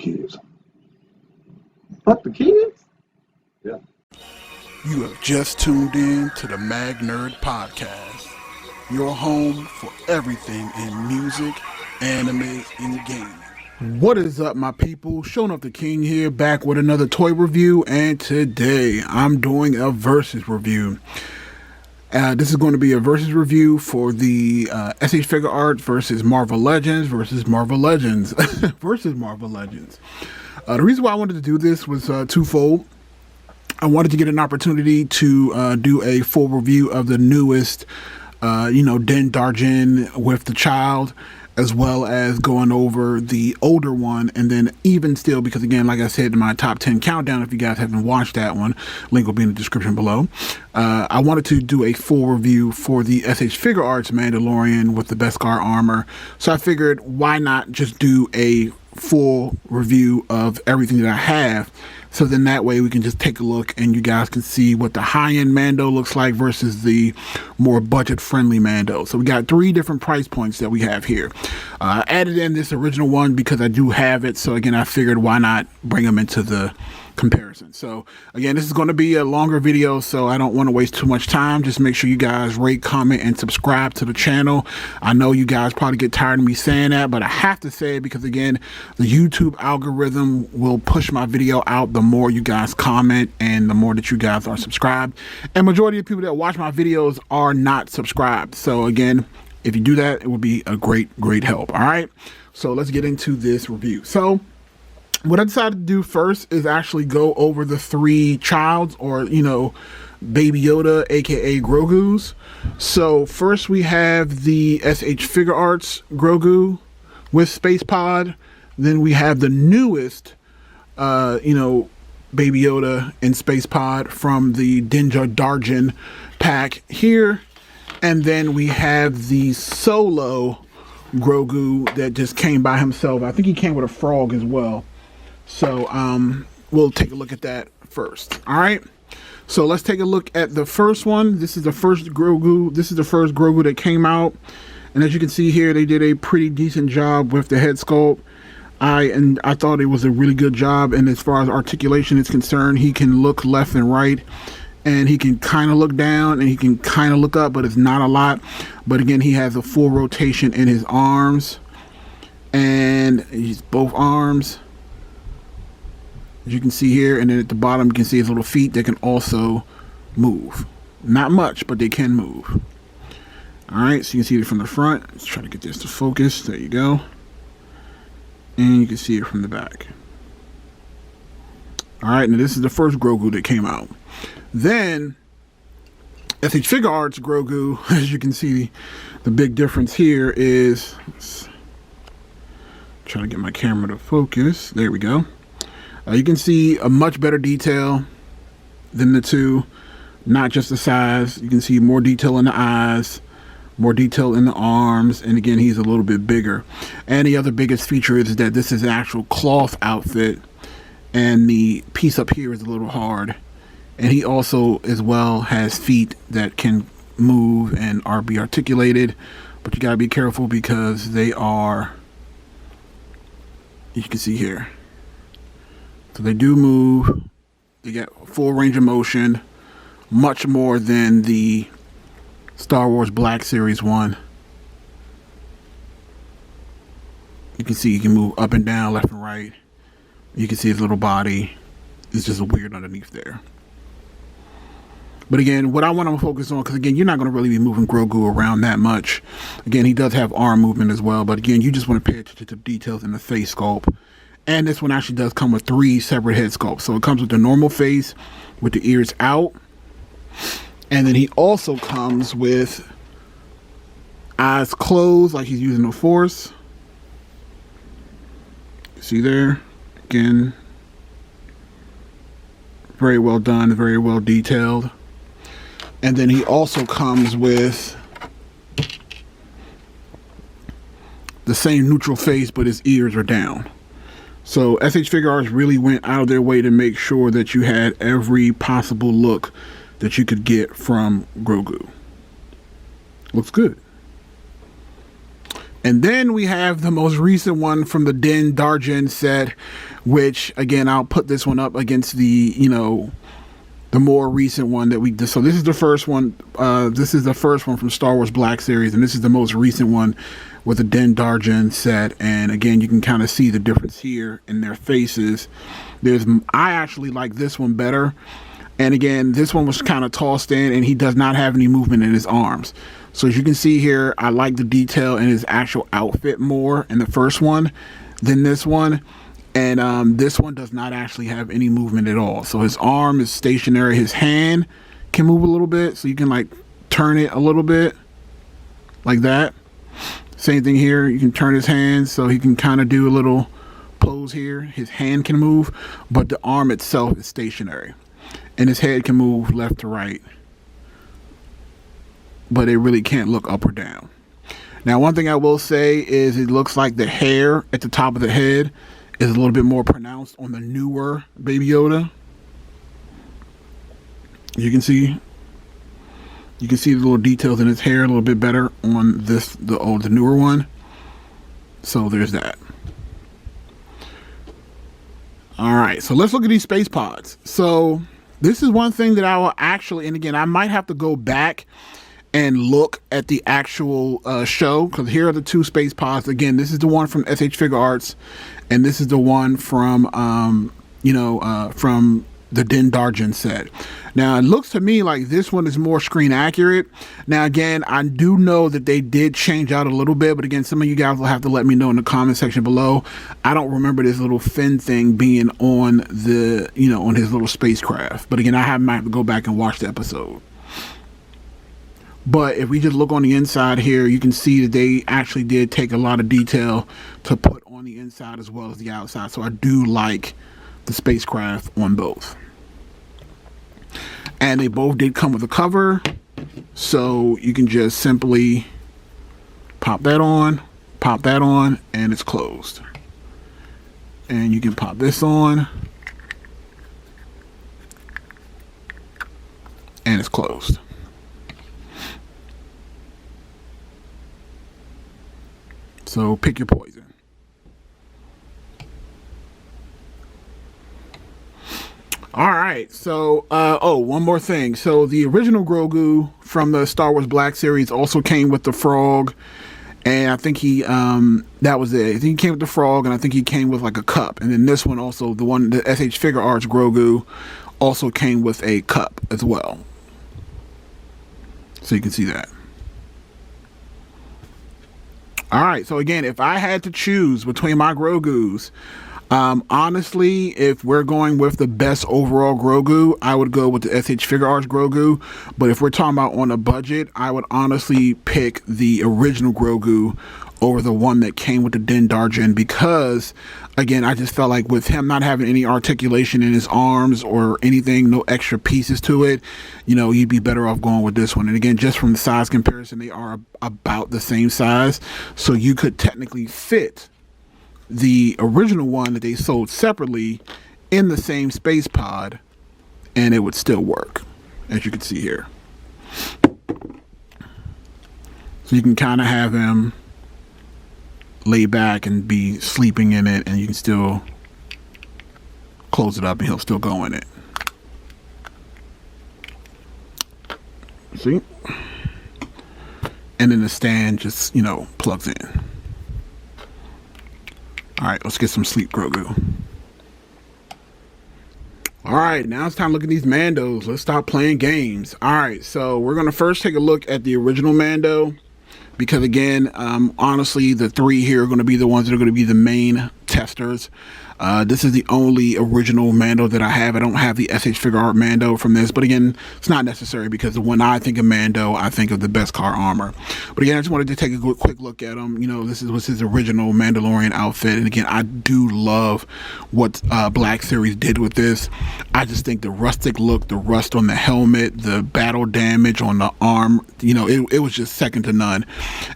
kids. Fuck the kids? Yeah. You have just tuned in to the Mag Nerd Podcast, your home for everything in music, anime, and gaming. What is up, my people? Showing up the King here, back with another toy review, and today I'm doing a versus review. This is going to be a versus review for the SH Figuarts versus Marvel Legends versus Marvel Legends versus Marvel Legends. The reason why I wanted to do this was twofold. I wanted to get an opportunity to do a full review of the newest, Den Darjin with the child, as well as going over the older one, and then even still, because again, like I said in my top 10 countdown, if you guys haven't watched that one, link will be in the description below. I wanted to do a full review for the SH Figuarts Mandalorian with the Beskar armor, so I figured why not just do a full review of everything that I have, so then that way we can just take a look and you guys can see what the high-end Mando looks like versus the more budget-friendly Mando. So we got 3 different price points that we have here. I added in this original one because I do have it, so again I figured why not bring them into the comparison. So again, this is going to be a longer video, so I don't want to waste too much time. Just make sure you guys rate, comment, and subscribe to the channel. I know you guys probably get tired of me saying that, but I have to say it because again, the YouTube algorithm will push my video out the more you guys comment and the more that you guys are subscribed, and majority of people that watch my videos are not subscribed. So again, if you do that, it would be a great help. All right, so let's get into this review. So what I decided to do first is actually go over the 3 childs, or Baby Yoda, aka Grogu's. So first we have the SH Figuarts Grogu with Space Pod. Then we have the newest Baby Yoda and Space Pod from the Darjin pack here. And then we have the solo Grogu that just came by himself. I think he came with a frog as well. So we'll take a look at that first. All right. So let's take a look at the first one. This is the first Grogu. This is the first Grogu that came out. And as you can see here, they did a pretty decent job with the head sculpt. I thought it was a really good job. And as far as articulation is concerned, he can look left and right. And he can kind of look down and he can kind of look up, but it's not a lot. But again, he has a full rotation in his arms. And he's both arms, as you can see here, and then at the bottom you can see his little feet that can also move. Not much, but they can move. Alright, so you can see it from the front. Let's try to get this to focus. There you go. And you can see it from the back. Alright, now this is the first Grogu that came out. Then SH Figuarts Grogu, as you can see, the big difference here is, trying to get my camera to focus. There we go. You can see a much better detail than the 2, not just the size. You can see more detail in the eyes, more detail in the arms, and again, he's a little bit bigger. And the other biggest feature is that this is an actual cloth outfit, and the piece up here is a little hard. And he also, as well, has feet that can move and be articulated, but you gotta be careful because they are, you can see here. So they do move. They get full range of motion, much more than the Star Wars Black Series 1. You can see he can move up and down, left and right. You can see his little body. It's just weird underneath there. But again, what I want to focus on, because again, you're not going to really be moving Grogu around that much. Again, he does have arm movement as well. But again, you just want to pay attention to the details in the face sculpt. And this one actually does come with 3 separate head sculpts. So it comes with the normal face with the ears out. And then he also comes with eyes closed like he's using the Force. See there? Again, very well done, very well detailed. And then he also comes with the same neutral face, but his ears are down. So SH Figuarts really went out of their way to make sure that you had every possible look that you could get from Grogu. Looks good. And then we have the most recent one from the Din Darjin set, which again, I'll put this one up against the, the more recent one that we did. So this is the first one. This is the first one from Star Wars Black Series, and this is the most recent one with the Din Darjin set. And again, you can kind of see the difference here in their faces. I actually like this one better. And again, this one was kind of tossed in, and he does not have any movement in his arms. So as you can see here, I like the detail in his actual outfit more in the first one than this one. And this one does not actually have any movement at all. So his arm is stationary. His hand can move a little bit. So you can like turn it a little bit like that. Same thing here. You can turn his hand so he can kind of do a little pose here. His hand can move, but the arm itself is stationary. And his head can move left to right, but it really can't look up or down. Now, one thing I will say is it looks like the hair at the top of the head is a little bit more pronounced on the newer Baby Yoda. You can see the little details in his hair a little bit better on the newer one. So there's that. All right, so let's look at these space pods. So this is one thing that I will actually, and again, I might have to go back and look at the actual show, because here are the two space pods. Again, this is the one from SH Figuarts, and this is the one from from the Din Darjin set. Now, it looks to me like this one is more screen accurate. Now, again, I do know that they did change out a little bit, but again, some of you guys will have to let me know in the comment section below. I don't remember this little fin thing being on the, on his little spacecraft. But again, I might have to go back and watch the episode. But if we just look on the inside here, you can see that they actually did take a lot of detail to put on the inside as well as the outside. So I do like the spacecraft on both. And they both did come with a cover, so you can just simply pop that on, and it's closed. And you can pop this on, and it's closed. So pick your poison. All right, so one more thing. So the original Grogu from the Star Wars Black Series also came with the frog, and I think he that was it. I think he came with the frog, and I think he came with like a cup. And then this one also, the SH Figuarts Grogu, also came with a cup as well. So you can see that. All right, so again, if I had to choose between my Grogus, honestly, if we're going with the best overall Grogu, I would go with the SH Figuarts Grogu. But if we're talking about on a budget, I would honestly pick the original Grogu over the one that came with the Din Darjin, because again, I just felt like with him not having any articulation in his arms or anything, no extra pieces to it, you'd be better off going with this one. And again, just from the size comparison, they are about the same size, so you could technically fit the original one that they sold separately in the same space pod, and it would still work, as you can see here. So you can kind of have him lay back and be sleeping in it, and you can still close it up and he'll still go in it. See? And then the stand just, plugs in. All right, let's get some sleep, Grogu. All right, now it's time to look at these Mandos. Let's stop playing games. All right, so we're going to first take a look at the original Mando, because again, honestly, the three here are going to be the ones that are going to be the main testers. This is the only original Mando that I have. I don't have the SH Figuarts Mando from this, but again, it's not necessary, because when I think of Mando, I think of the Beskar armor. But again, I just wanted to take a quick look at him. This was his original Mandalorian outfit, and again, I do love what Black Series did with this. I just think the rustic look, the rust on the helmet, the battle damage on the arm, it was just second to none.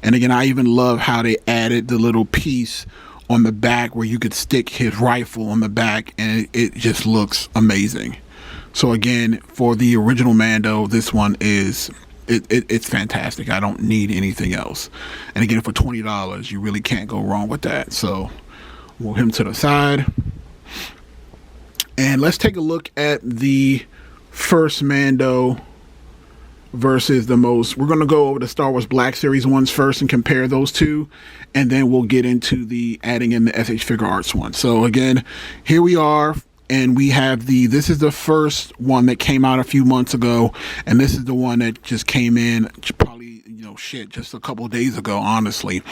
And again, I even love how they added the little piece on the back where you could stick his rifle on the back, and it just looks amazing. So again, for the original Mando, this one is it's fantastic. I don't need anything else. And again, for $20, you really can't go wrong with that. So move him to the side. And let's take a look at the first Mando versus the most. We're going to go over the Star Wars Black Series ones first and compare those two. And then we'll get into the adding in the SH Figuarts one. So again, here we are. And we have this is the first one that came out a few months ago. And this is the one that just came in probably, just a couple of days ago, honestly.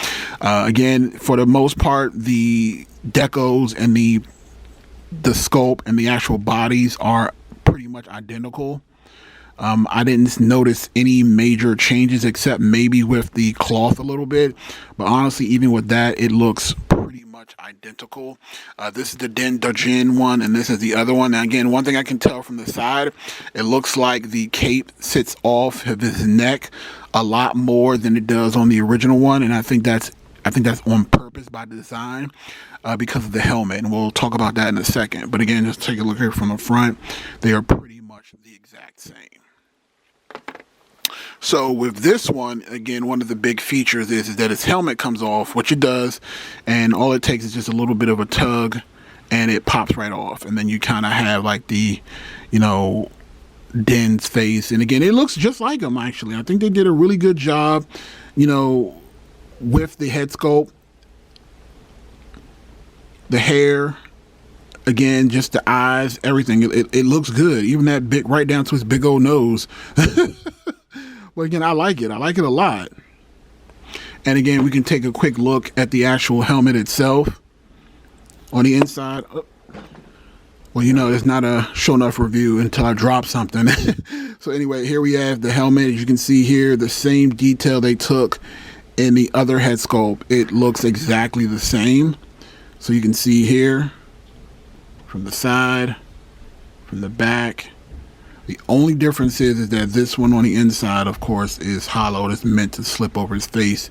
Again, for the most part, the decos and the sculpt and the actual bodies are pretty much identical. I didn't notice any major changes except maybe with the cloth a little bit. But honestly, even with that, it looks pretty much identical. This is the Darjin one, and this is the other one. Now, again, one thing I can tell from the side, it looks like the cape sits off of his neck a lot more than it does on the original one, and I think that's on purpose by design because of the helmet, and we'll talk about that in a second. But again, just take a look here from the front. They are pretty much the exact same. So with this one, again, one of the big features is that its helmet comes off, which it does, and all it takes is just a little bit of a tug, and it pops right off. And then you kind of have like the, Din's face. And again, it looks just like him, actually. I think they did a really good job, with the head sculpt, the hair, again, just the eyes, everything. It looks good. Even that big, right down to his big old nose. But again, I like it. I like it a lot. And again, we can take a quick look at the actual helmet itself on the inside. Well, it's not a show enough review until I drop something. So anyway, here we have the helmet. As you can see here, the same detail they took in the other head sculpt. It looks exactly the same. So you can see here from the side, from the back. The only difference is that this one on the inside, of course, is hollow. It's meant to slip over his face.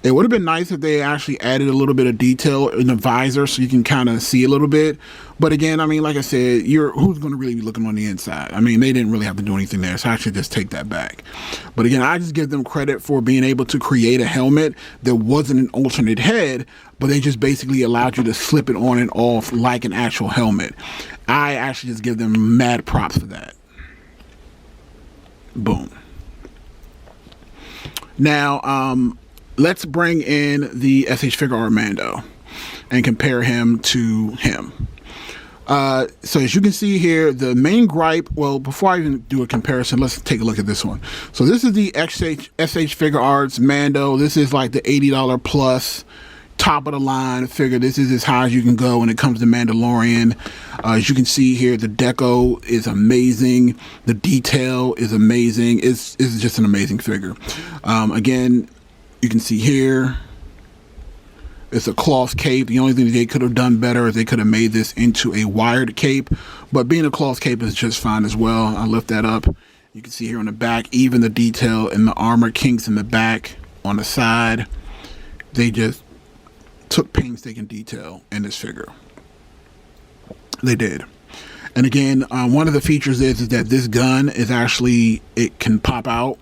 It would have been nice if they actually added a little bit of detail in the visor so you can kind of see a little bit. But again, like I said, who's going to really be looking on the inside? They didn't really have to do anything there, so I should just take that back. But again, I just give them credit for being able to create a helmet that wasn't an alternate head, but they just basically allowed you to slip it on and off like an actual helmet. I actually just give them mad props for that. Boom. Now, let's bring in the SH Figuart Mando and compare him to him. So as you can see here, the main gripe, well, before I even do a comparison, let's take a look at this one. So this is the SH Figuarts Mando. This is like the $80 plus top of the line figure. This is as high as you can go when it comes to Mandalorian. As you can see here, the deco is amazing. The detail is amazing. It's just an amazing figure. Again, you can see here, it's a cloth cape. The only thing that they could have done better is they could have made this into a wired cape, but being a cloth cape is just fine as well. I'll lift that up. You can see here on the back, even the detail in the armor kinks in the back, on the side, they just took painstaking detail in this figure. They did. And again, one of the features is that this gun is actually, it can pop out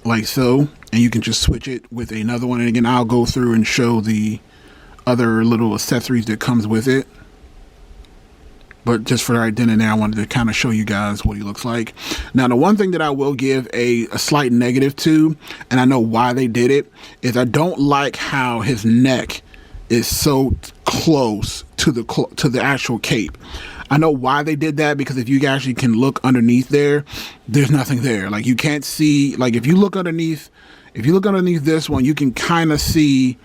like so, and you can just switch it with another one. And again, I'll go through and show the other little accessories that comes with it. But just for identity, I wanted to kind of show you guys what he looks like. Now, the one thing that I will give a slight negative to, and I know why they did it, is I don't like how his neck is so close to the actual cape. I know why they did that, because if you actually can look underneath there, there's nothing there. Like, you can't see, like, if you look underneath this one, you can kind of see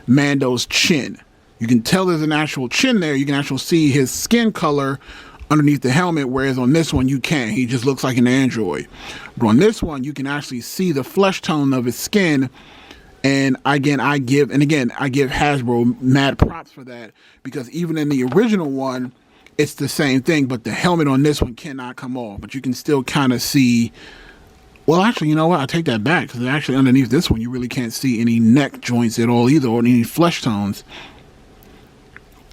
Mando's chin. You can tell there's an actual chin there. You can actually see his skin color underneath the helmet, whereas on this one you can't. He just looks like an android. But on this one, you can actually see the flesh tone of his skin. And again, I give Hasbro mad props for that, because even in the original one, it's the same thing, but the helmet on this one cannot come off. But you can still kind of see. Well, actually, you know what? I take that back, because actually underneath this one, you really can't see any neck joints at all either, or any flesh tones.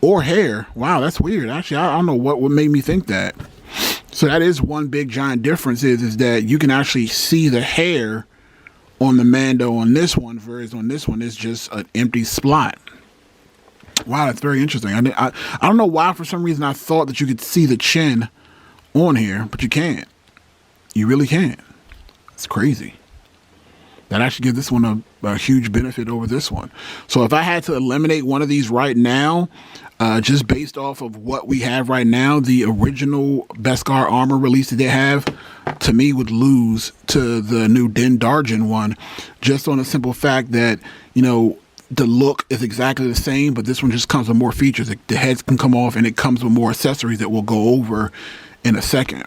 Or hair. Wow, that's weird. Actually, I don't know what made me think that. So that is one big giant difference is that you can actually see the hair on the Mando on this one, whereas on this one it's just an empty spot. Wow, that's very interesting. I don't know why for some reason I thought that you could see the chin on here, but you can't. You really can't. It's crazy. That actually gives this one a huge benefit over this one. So if I had to eliminate one of these right now, just based off of what we have right now, the original Beskar armor release that they have, to me, would lose to the new Din Darjin one, just on a simple fact that, you know, the look is exactly the same, but this one just comes with more features. The heads can come off, and it comes with more accessories that we'll go over in a second.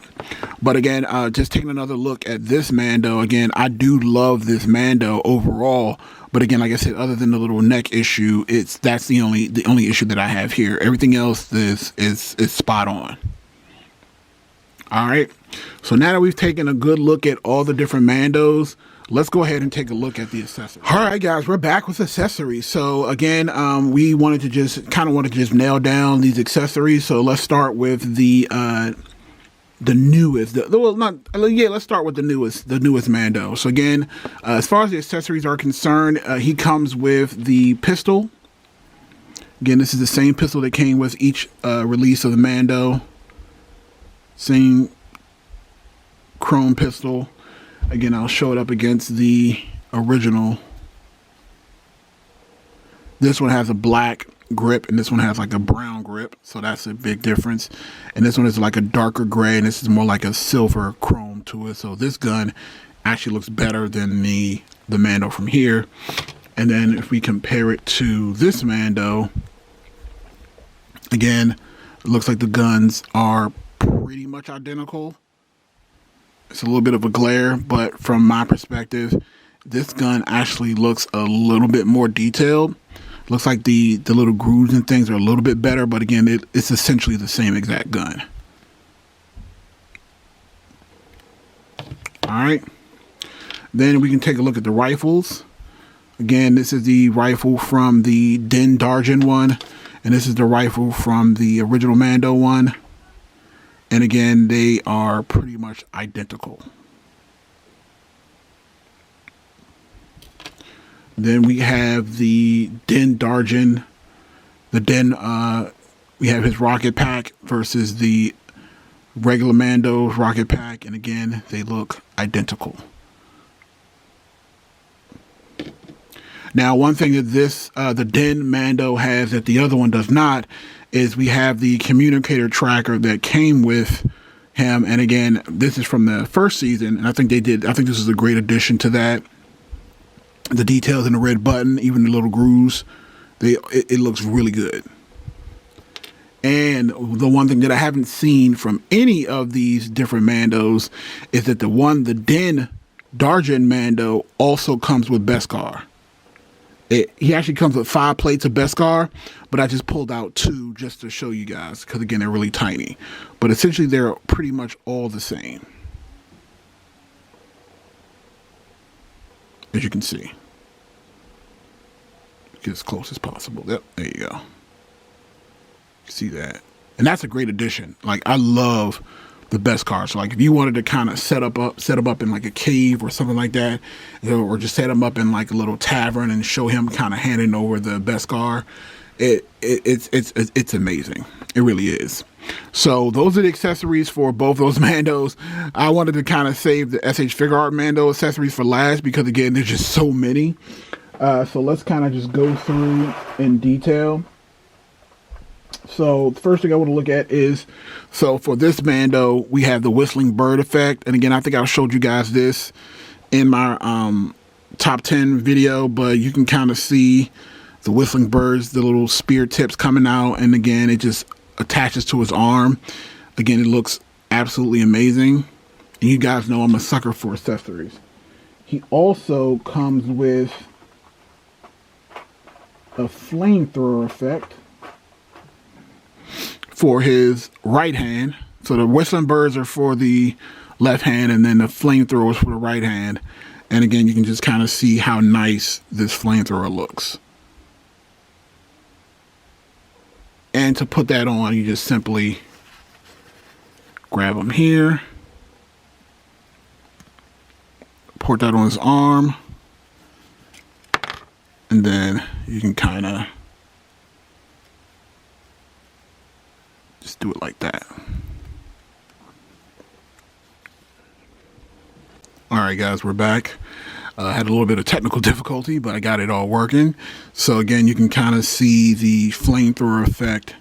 But again, just taking another look at this Mando, again, I do love this Mando overall. But again, like I said, other than the little neck issue, that's the only issue that I have here. Everything else is spot on. All right. So now that we've taken a good look at all the different Mandos, let's go ahead and take a look at the accessories. All right, guys, we're back with accessories. So again, we wanted to just nail down these accessories. So let's start with the newest. Let's start with the newest Mando. So again, as far as the accessories are concerned, he comes with the pistol. Again, this is the same pistol that came with each release of the Mando. Same chrome pistol. Again, I'll show it up against the original. This one has a black grip, and this one has like a brown grip, so that's a big difference. And this one is like a darker gray, and this is more like a silver chrome to it. So this gun actually looks better than the Mando from here. And then if we compare it to this Mando, again, it looks like the guns are pretty much identical. It's a little bit of a glare, but from my perspective, this gun actually looks a little bit more detailed. Looks like the little grooves and things are a little bit better, but again, it's essentially the same exact gun. All right. Then we can take a look at the rifles. Again, this is the rifle from the Din Darjin one, and this is the rifle from the original Mando one. And again, they are pretty much identical. Then we have the Din Darjin. We have his rocket pack versus the regular Mando's rocket pack. And again, they look identical. Now, one thing that the Din Mando has that the other one does not is we have the communicator tracker that came with him. And again, this is from the first season, and I think this is a great addition to that. The details in the red button, even the little grooves, it looks really good. And the one thing that I haven't seen from any of these different Mandos is that the Din Darjin Mando also comes with Beskar. He actually comes with 5 plates of Beskar, but I just pulled out 2 just to show you guys, because again, they're really tiny. But essentially, they're pretty much all the same, as you can see. Get as close as possible. Yep, there you go. See that? And that's a great addition. Like, I love the Beskar. So like, if you wanted to kind of set them up in like a cave or something like that, you know, or just set him up in like a little tavern and show him kind of handing over the Beskar, it's amazing. It really is. So those are the accessories for both those Mandos. I wanted to kind of save the SH Figuart Mando accessories for last, because again, there's just so many. So let's kind of just go through in detail. So the first thing I want to look at is, so for this Mando, we have the whistling bird effect. And again, I think I showed you guys this in my top 10 video, but you can kind of see the whistling birds, the little spear tips coming out. And again, it just attaches to his arm. Again, it looks absolutely amazing. And you guys know I'm a sucker for accessories. He also comes with a flamethrower effect for his right hand. So the whistling birds are for the left hand, and then the flamethrower is for the right hand. And again, you can just kind of see how nice this flamethrower looks. And to put that on, you just simply grab him here. Port that on his arm. And then you can kind of just do it like that. All right, guys, we're back. Had a little bit of technical difficulty, but I got it all working. So again, you can kind of see the flamethrower effect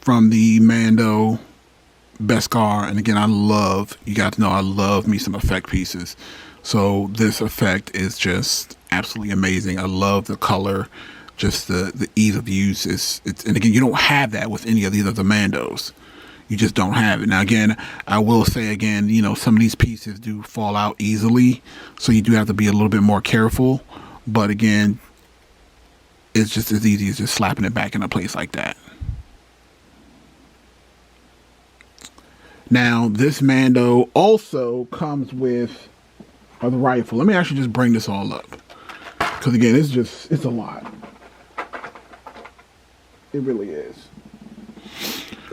from the Mando Beskar. And again, you got to know I love me some effect pieces. So this effect is just absolutely amazing. I love the color, just the ease of use. And again, you don't have that with any of these other Mandos. You just don't have it. Now, again, I will say again, some of these pieces do fall out easily, so you do have to be a little bit more careful. But again, it's just as easy as just slapping it back into place like that. Now, this Mando also comes with the rifle. Let me actually just bring this all up, because again, it's a lot. It really is.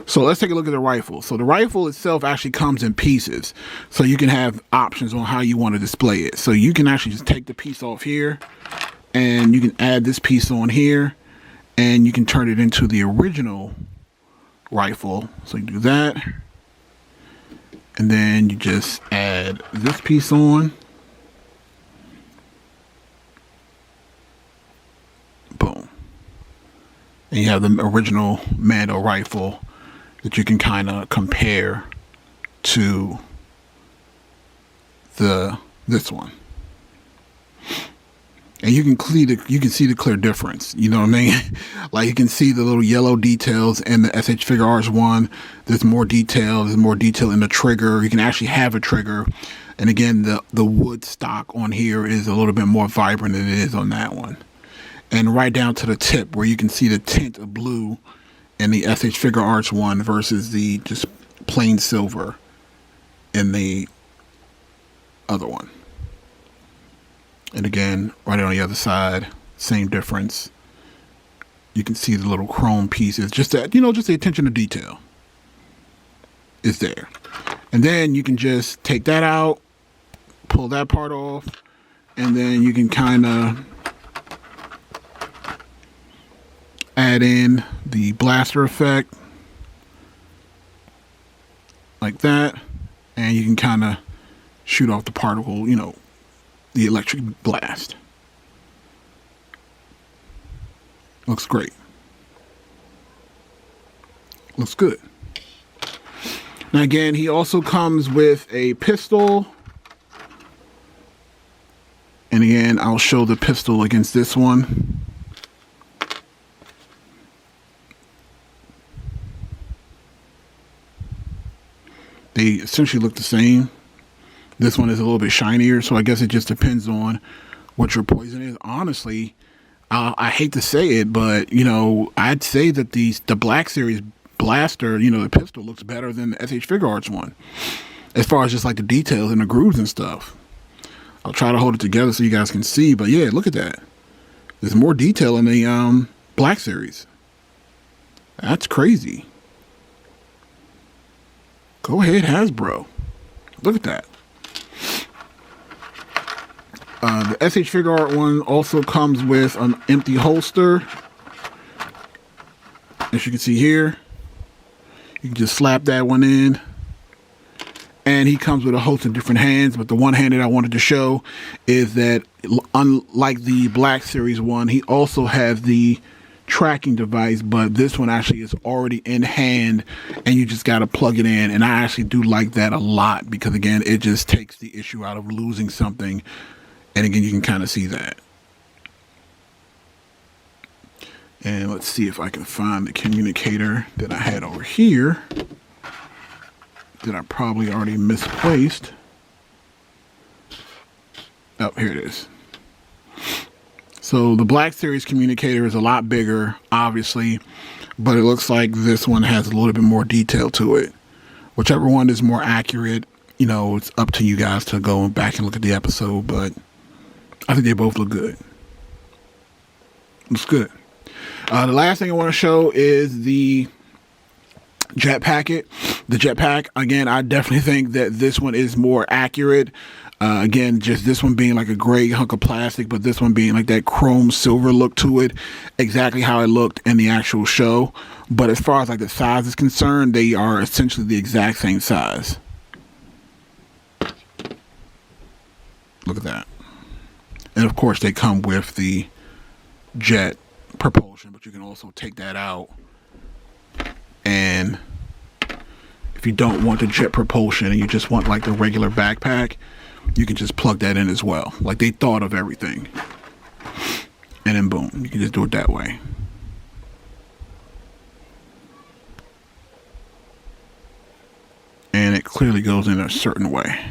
So let's take a look at the rifle. So the rifle itself actually comes in pieces. So you can have options on how you want to display it. So you can actually just take the piece off here, and you can add this piece on here, and you can turn it into the original rifle. So you do that. And then you just add this piece on. Boom. And you have the original Mando rifle that you can kind of compare to this one, and you can see the clear difference. You know what I mean? Like, you can see the little yellow details in the SH Figuarts one. There's more detail. There's more detail in the trigger. You can actually have a trigger, and again, the wood stock on here is a little bit more vibrant than it is on that one. And right down to the tip, where you can see the tint of blue in the SH Figuarts one versus the just plain silver in the other one. And again, right on the other side, same difference. You can see the little chrome pieces, just that, just the attention to detail is there. And then you can just take that out, pull that part off, and then you can kind of add in the blaster effect like that, and you can kind of shoot off the particle, the electric blast. Looks great. Looks good. Now again, he also comes with a pistol, and again, I'll show the pistol against this one. They essentially look the same. This one is a little bit shinier, so I guess it just depends on what your poison is. Honestly, I hate to say it, but I'd say that the Black Series blaster, the pistol, looks better than the SH Figuarts one, as far as just like the details and the grooves and stuff. I'll try to hold it together so you guys can see, but yeah, look at that. There's more detail in the Black Series. That's crazy. Go ahead, Hasbro. Look at that. The SH Figuart one also comes with an empty holster. As you can see here, you can just slap that one in. And he comes with a host of different hands, but the one hand that I wanted to show is that, unlike the Black Series one, he also has the tracking device, but this one actually is already in hand, and you just got to plug it in. And I actually do like that a lot, because again, it just takes the issue out of losing something. And again, you can kind of see that. And let's see if I can find the communicator that I had over here that I probably already misplaced. Oh, here it is. So the Black Series communicator is a lot bigger, obviously, but it looks like this one has a little bit more detail to it. Whichever one is more accurate, it's up to you guys to go back and look at the episode, but I think they both look good. Looks good. The last thing I want to show is the The jetpack, again, I definitely think that this one is more accurate. Again, just this one being like a gray hunk of plastic, but this one being like that chrome silver look to it, exactly how it looked in the actual show. But as far as like the size is concerned, they are essentially the exact same size. Look at that. And of course they come with the jet propulsion, but you can also take that out. And if you don't want the jet propulsion and you just want like the regular backpack, you can just plug that in as well. Like they thought of everything. And then boom, you can just do it that way. And it clearly goes in a certain way.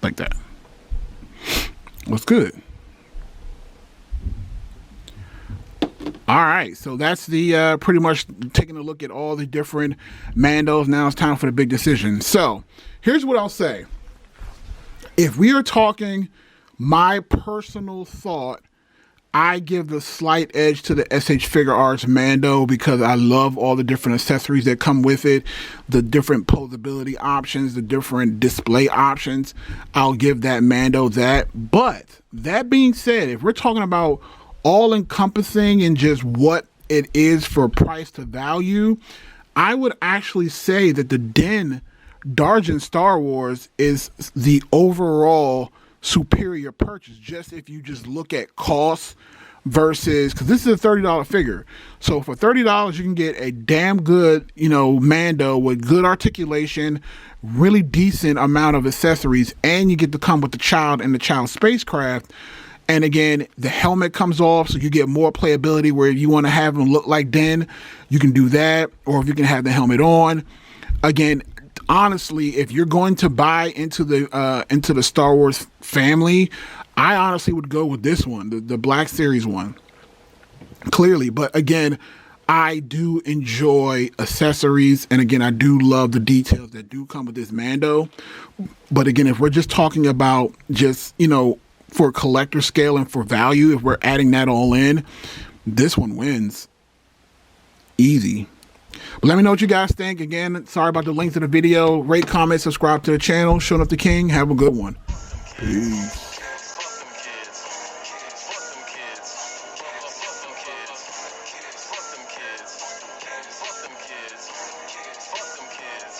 Like that. What's good? All right, so that's the pretty much taking a look at all the different Mandos. Now it's time for the big decision. So here's what I'll say. If we are talking my personal thought, I give the slight edge to the SH Figuarts Mando because I love all the different accessories that come with it, the different posability options, the different display options. I'll give that Mando that. But that being said, if we're talking about all encompassing and just what it is for price to value, I would actually say that the Darjin Star Wars is the overall superior purchase. Just if you just look at costs versus, because this is a $30 figure. So for $30, you can get a damn good, Mando with good articulation, really decent amount of accessories, and you get to come with the child and the child spacecraft. And again, the helmet comes off, so you get more playability where you want to have them look like Den, you can do that. Or if you can have the helmet on. Again, honestly, if you're going to buy into the Star Wars family, I honestly would go with this one, the Black Series one. Clearly, but again, I do enjoy accessories, and again, I do love the details that do come with this Mando. But again, if we're just talking about just, for collector scale and for value, if we're adding that all in, this one wins easy. But let me know what you guys think. Again, sorry about the length of the video. Rate, comment, subscribe to the channel. Showing up the king. Have a good one. Peace.